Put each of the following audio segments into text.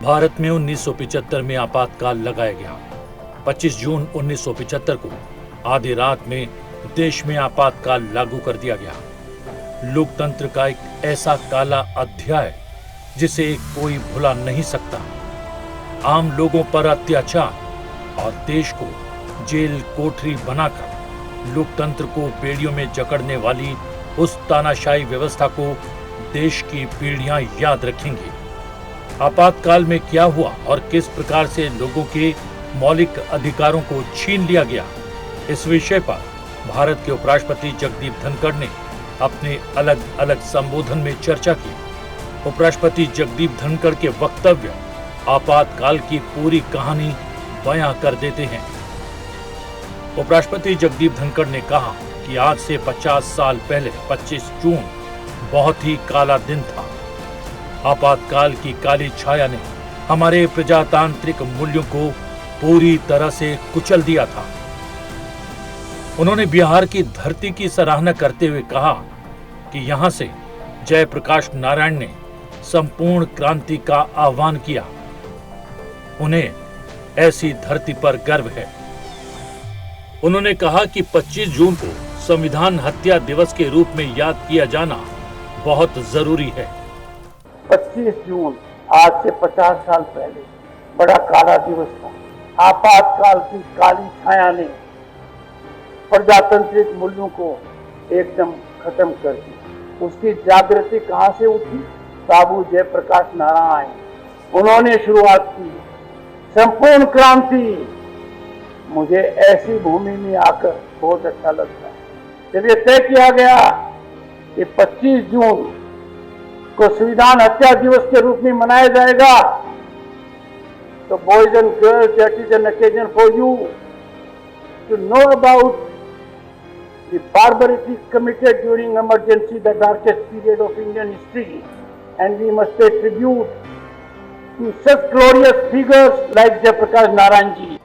भारत में 1975 में आपातकाल लगाया गया। 25 जून 1975 को आधी रात में देश में आपातकाल लागू कर दिया गया। लोकतंत्र का एक ऐसा काला अध्याय जिसे कोई भुला नहीं सकता। आम लोगों पर अत्याचार और देश को जेल कोठरी बनाकर लोकतंत्र को बेड़ियों में जकड़ने वाली उस तानाशाही व्यवस्था को देश की पीढ़ियां याद रखेंगी। आपातकाल में क्या हुआ और किस प्रकार से लोगों के मौलिक अधिकारों को छीन लिया गया, इस विषय पर भारत के उपराष्ट्रपति जगदीप धनखड़ ने अपने अलग अलग संबोधन में चर्चा की। उपराष्ट्रपति जगदीप धनखड़ के वक्तव्य आपातकाल की पूरी कहानी बयां कर देते हैं। उपराष्ट्रपति जगदीप धनखड़ ने कहा कि आज से 50 साल पहले 25 जून बहुत ही काला दिन था। आपातकाल की काली छाया ने हमारे प्रजातांत्रिक मूल्यों को पूरी तरह से कुचल दिया था। उन्होंने बिहार की धरती की सराहना करते हुए कहा कि यहां से जयप्रकाश नारायण ने संपूर्ण क्रांति का आह्वान किया। उन्हें ऐसी धरती पर गर्व है। उन्होंने कहा कि 25 जून को संविधान हत्या दिवस के रूप में याद किया जाना बहुत जरूरी है। 25 जून आज से 50 साल पहले बड़ा काला दिवस था। आपातकाल की काली छाया ने प्रजातांत्रिक मूल्यों को एकदम खत्म कर दिया। उसकी जागृति कहां से उठी? बाबू जयप्रकाश नारायण, उन्होंने शुरुआत की संपूर्ण क्रांति। मुझे ऐसी भूमि में आकर बहुत अच्छा लगता है। जब ये तय किया गया कि 25 जून को संविधान हत्या दिवस के रूप में मनाया जाएगा, तो boys and girls, that is an occasion for you to know about the barbarity committed during emergency, the darkest period of Indian history, and we must pay tribute to such glorious figures like Jayaprakash Narayan ji.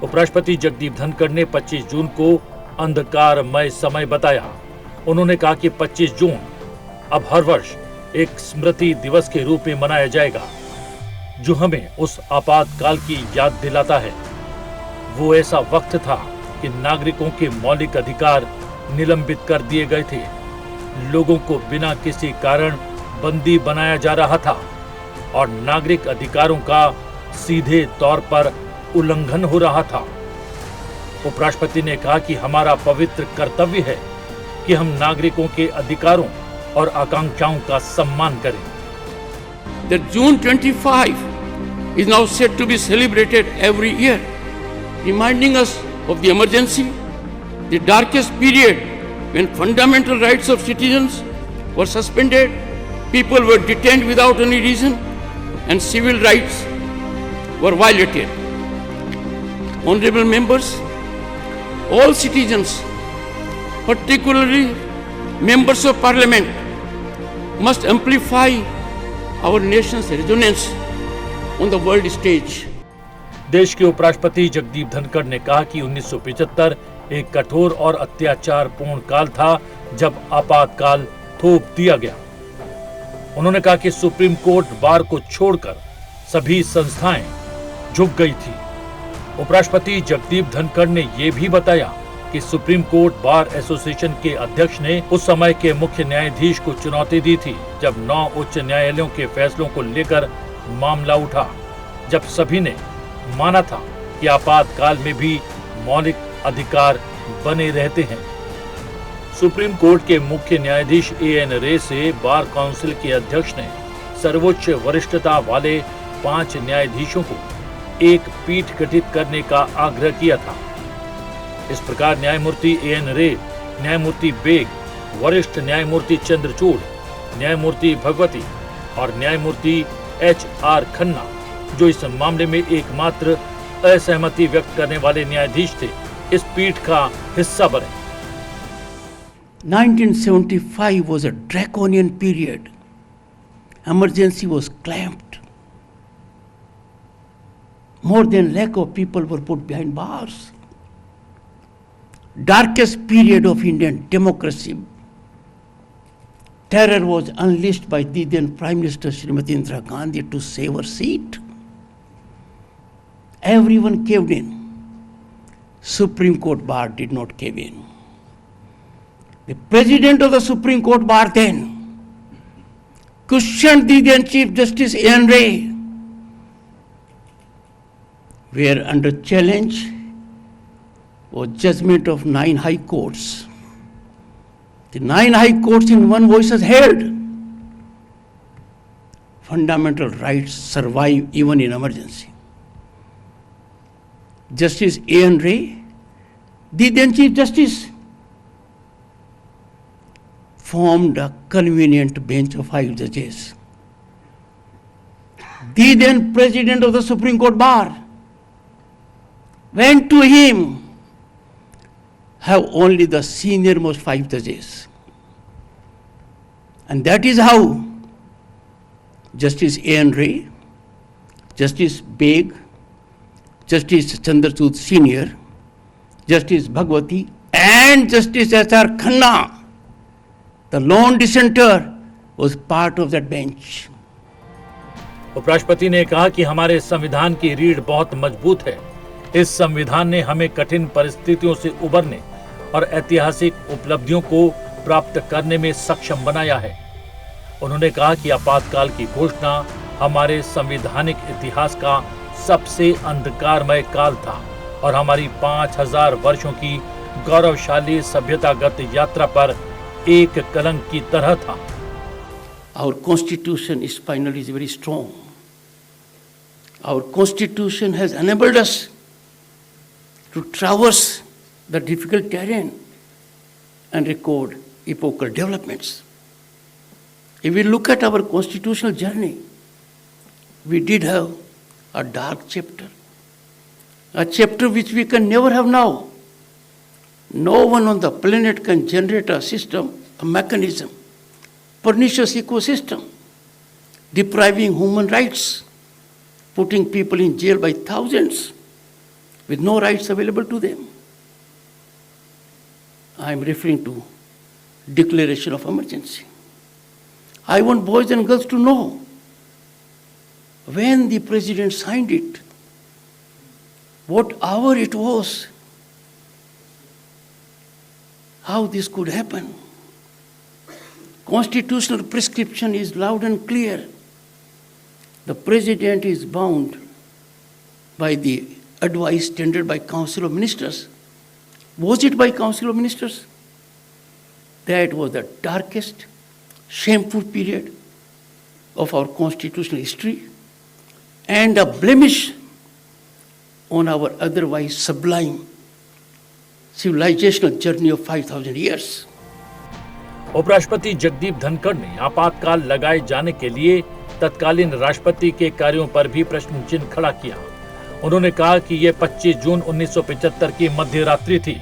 उपराष्ट्रपति जगदीप धनखड़ ने 25 जून को अंधकारमय समय बताया। उन्होंने कहा कि 25 जून अब हर वर्ष एक स्मृति दिवस के रूप में मनाया जाएगा, जो हमें उस आपातकाल की याद दिलाता है। वो ऐसा वक्त था कि नागरिकों के मौलिक अधिकार निलंबित कर दिए गए थे। लोगों को बिना किसी कारण बंदी बनाया जा रहा था और नागरिक अधिकारों का सीधे तौर पर उल्लंघन हो रहा था। उपराष्ट्रपति ने कहा कि हमारा पवित्र कर्तव्य है कि हम नागरिकों के अधिकारों और आकांक्षाओं का सम्मान करें। That June 25 is now said to be celebrated every year, reminding us of the emergency, the darkest period when fundamental rights of citizens were suspended, people were detained without any reason, and civil rights were violated. Honorable members, all citizens, particularly members of parliament, must amplify our nation's resonance on the world stage. देश के उपराष्ट्रपति जगदीप धनखड़ ने कहा कि 1975 एक कठोर और अत्याचारपूर्ण काल था जब आपातकाल थोप दिया गया। उन्होंने कहा कि सुप्रीम कोर्ट बार को छोड़कर सभी संस्थाएं झुक गई थी। उपराष्ट्रपति जगदीप धनखड़ ने यह भी बताया कि सुप्रीम कोर्ट बार एसोसिएशन के अध्यक्ष ने उस समय के मुख्य न्यायाधीश को चुनौती दी थी जब 9 उच्च न्यायालयों के फैसलों को लेकर मामला उठा, जब सभी ने माना था कि आपातकाल में भी मौलिक अधिकार बने रहते हैं। सुप्रीम कोर्ट के मुख्य न्यायाधीश एएन रे से बार काउंसिल के अध्यक्ष ने सर्वोच्च वरिष्ठता वाले 5 न्यायाधीशों को एक पीठ गठित करने का आग्रह किया था। इस प्रकार न्यायमूर्ति एएन रे, न्यायमूर्ति बेग, वरिष्ठ न्यायमूर्ति चंद्रचूड़, न्यायमूर्ति भगवती और न्यायमूर्ति एचआर खन्ना, जो इस मामले में एकमात्र असहमति व्यक्त करने वाले न्यायाधीश थे, इस पीठ का हिस्सा बने। 1975 was a draconian period. Emergency was clamped. More than lakh of people were put behind bars. Darkest period of Indian democracy. terror was unleashed by the then Prime Minister Srimati Indira Gandhi to save her seat. Everyone caved in. Supreme Court bar did not cave in. The President of the Supreme Court bar then questioned the then Chief Justice A.N. Ray, where under challenge was judgment of 9 high courts. The 9 high courts in one voice has held fundamental rights survive even in emergency. Justice A.N. Ray, the then Chief Justice, formed a convenient bench of 5 judges. The then President of the Supreme Court bar went to him, have only the senior most 5 judges. And that is how Justice A.N. Ray, Justice Beg, Justice Chandrachud Senior, Justice Bhagwati, and Justice S.R. Khanna, the lone dissenter, was part of that bench. उपराष्ट्रपति ने कहा कि हमारे संविधान की रीढ़ बहुत मजबूत है। इस संविधान ने हमें कठिन परिस्थितियों से उबरने और ऐतिहासिक उपलब्धियों को प्राप्त करने में सक्षम बनाया है। उन्होंने कहा कि आपातकाल की घोषणा हमारे संवैधानिक इतिहास का सबसे अंधकारमय काल था और हमारी 5000 वर्षों की गौरवशाली सभ्यतागत यात्रा पर एक कलंक की तरह था। Our constitution is finally very strong. Our constitution has enabled us to traverse the difficult terrain and record epochal developments. If we look at our constitutional journey, we did have a dark chapter, a chapter which we can never have now. No one on the planet can generate a system, a mechanism, pernicious ecosystem, depriving human rights, putting people in jail by thousands with no rights available to them. I am referring to declaration of emergency. I want boys and girls to know when the president signed it, what hour it was, how this could happen. Constitutional prescription is loud and clear. The president is bound by the advice tendered by Council of Ministers. Was it by Council of Ministers? That was the darkest, shameful period of our constitutional history and a blemish on our otherwise sublime civilizational journey of 5,000 years. उपराष्ट्रपति जगदीप धनखड़ ने आपातकाल लगाए जाने के लिए तत्कालीन राष्ट्रपति के कार्यों पर भी प्रश्न चिन्ह खड़ा किया। उन्होंने कहा कि यह 25 जून 1975 की मध्य रात्रि थी।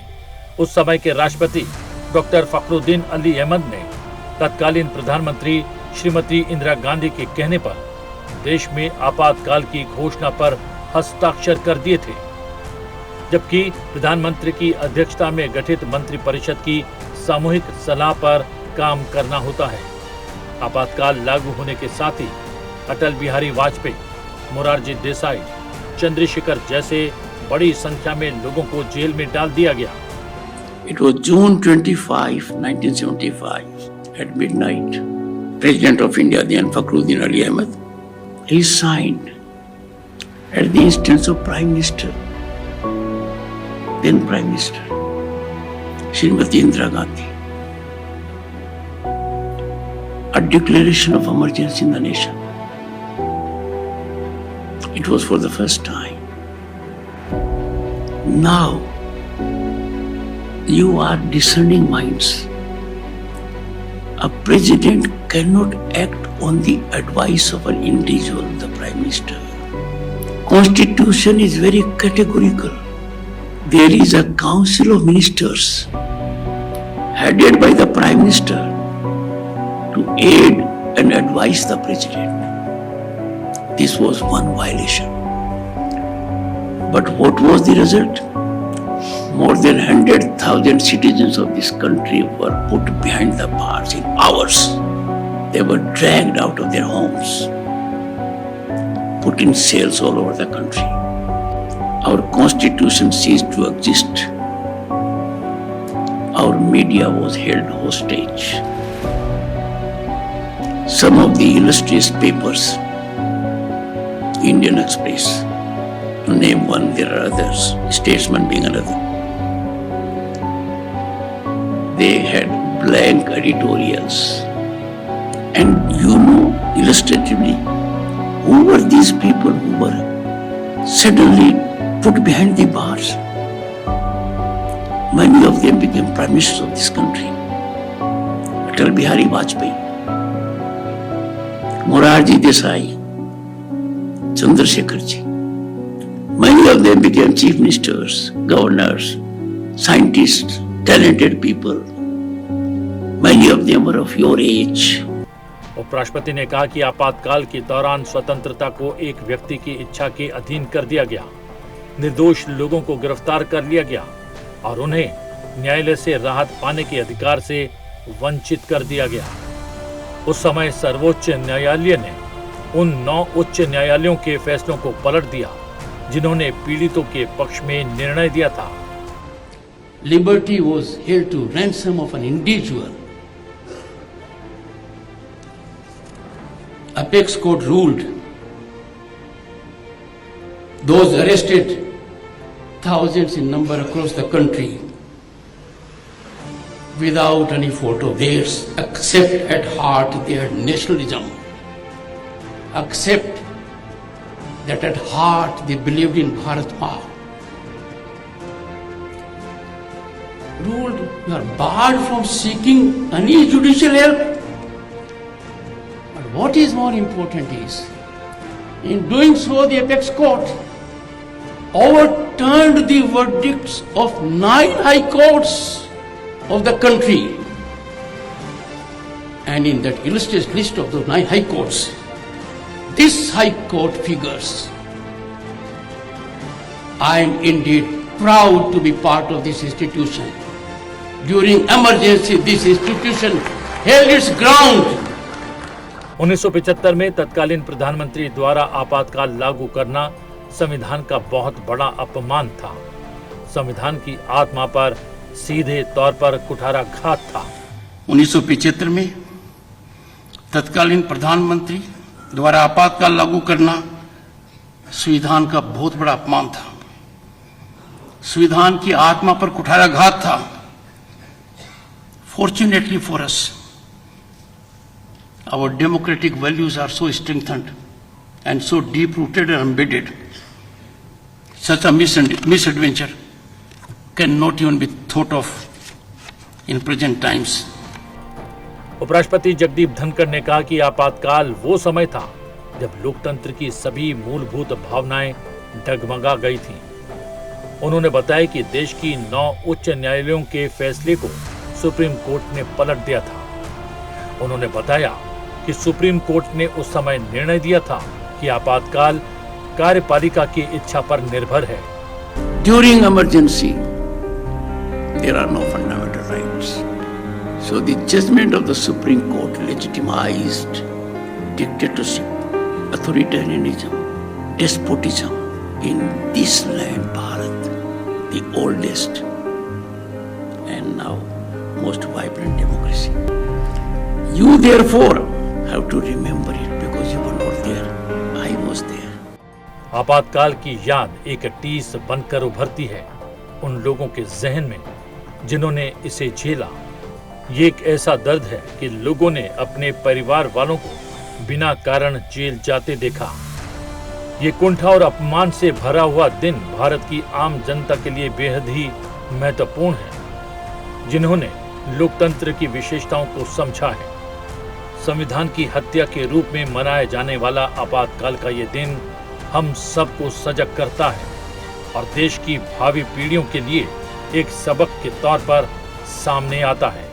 उस समय के राष्ट्रपति डॉक्टर फखरुद्दीन अली अहमद ने तत्कालीन प्रधानमंत्री श्रीमती इंदिरा गांधी के कहने पर देश में आपातकाल की घोषणा पर हस्ताक्षर कर दिए थे, जबकि प्रधानमंत्री की अध्यक्षता में गठित मंत्रिपरिषद की सामूहिक सलाह पर काम करना होता है। आपातकाल लागू होने के साथ ही अटल बिहारी वाजपेयी, मोरारजी देसाई, चंद्रशेखर जैसे बड़ी संख्या में लोगों को जेल में डाल दिया गया। It was June 25, 1975, at midnight. President of India, then Fakhruddin Ali Ahmed, he signed at the instance of Prime Minister, then Prime Minister, Srimati Indira Gandhi, a declaration of emergency in the nation. It was for the first time. Now, you are discerning minds. A president cannot act on the advice of an individual, the Prime Minister. Constitution is very categorical. There is a council of ministers headed by the Prime Minister to aid and advise the president. This was one violation. But what was the result? More than 100,000 citizens of this country were put behind the bars in hours. They were dragged out of their homes, put in cells all over the country. Our constitution ceased to exist. Our media was held hostage. Some of the illustrious papers, Indian Express, to name one, there are others, Statesman being another. They had blank editorials. And you know, illustratively, who were these people who were suddenly put behind the bars? Many of them became prime ministers of this country. Atal Bihari Vajpayee, Morarji Desai, Chandrasekhar ji. Many of them became chief ministers, governors, scientists, talented people. Many of them were of your age. उपराष्ट्रपति ने कहा कि आपातकाल के दौरान स्वतंत्रता को एक व्यक्ति की इच्छा के अधीन कर दिया गया, निर्दोष लोगों को गिरफ्तार कर लिया गया और उन्हें न्यायालय से राहत पाने के अधिकार से वंचित कर दिया गया। उस समय सर्वोच्च न्यायालय ने उन 9 उच्च न्यायालयों के फैसलों को पलट दिया जिन्होंने पीड़ितों के पक्ष में निर्णय दिया था। Liberty was held to ransom of an individual. Apex Court ruled those arrested, thousands in number across the country, without any fault of theirs, except at heart their nationalism, except that at heart they believed in Bharat Maa, ruled you are barred from seeking any judicial help. But what is more important is, in doing so, the Apex Court overturned the verdicts of 9 high courts of the country. And in that illustrious list of those 9 high courts, this high court figures. I am indeed proud to be part of this institution. During emergency, this institution held its ground. 1975 में तत्कालीन प्रधानमंत्री द्वारा आपातकाल लागू करना संविधान का बहुत बड़ा अपमान था। संविधान की आत्मा पर सीधे तौर पर कुठाराघात था। 1975 में तत्कालीन प्रधानमंत्री द्वारा आपातकाल लागू करना संविधान का बहुत बड़ा अपमान था। संविधान की आत्मा पर कुठाराघात था। Fortunately for us, our democratic values are so strengthened and so deep-rooted and embedded. Such a misadventure cannot even be thought of in present times. उपराष्ट्रपति जगदीप धनखड़ ने कहा कि आपातकाल वो समय था जब लोकतंत्र की सभी मूलभूत भावनाएं डगमगा गई थीं। उन्होंने बताया कि देश की 9 उच्च न्यायालयों के फैसले को सुप्रीम कोर्ट ने पलट दिया था। उन्होंने बताया कि सुप्रीम कोर्ट ने उस समय निर्णय दिया था कि आपातकाल कार्यपालिका की इच्छा पर निर्भर है। During emergency, there are no fundamental rights. So the judgment of the Supreme Court legitimized dictatorship, authoritarianism, despotism in this land, Bharat, the oldest and now most vibrant democracy. You therefore have to remember it because you were not there. I was there. आपातकाल की याद एक टीस बनकर उभरती है उन लोगों के जहन में जिन्होंने इसे झेला। ये एक ऐसा दर्द है कि लोगों ने अपने परिवार वालों को बिना कारण जेल जाते देखा। ये कुंठा और अपमान से भरा हुआ दिन भारत की आम जनता के लिए बेहद ही महत्वपूर्ण है, जिन्होंने लोकतंत्र की विशेषताओं को समझा है। संविधान की हत्या के रूप में मनाया जाने वाला आपातकाल का ये दिन हम सबको सजग करता है और देश की भावी पीढ़ियों के लिए एक सबक के तौर पर सामने आता है।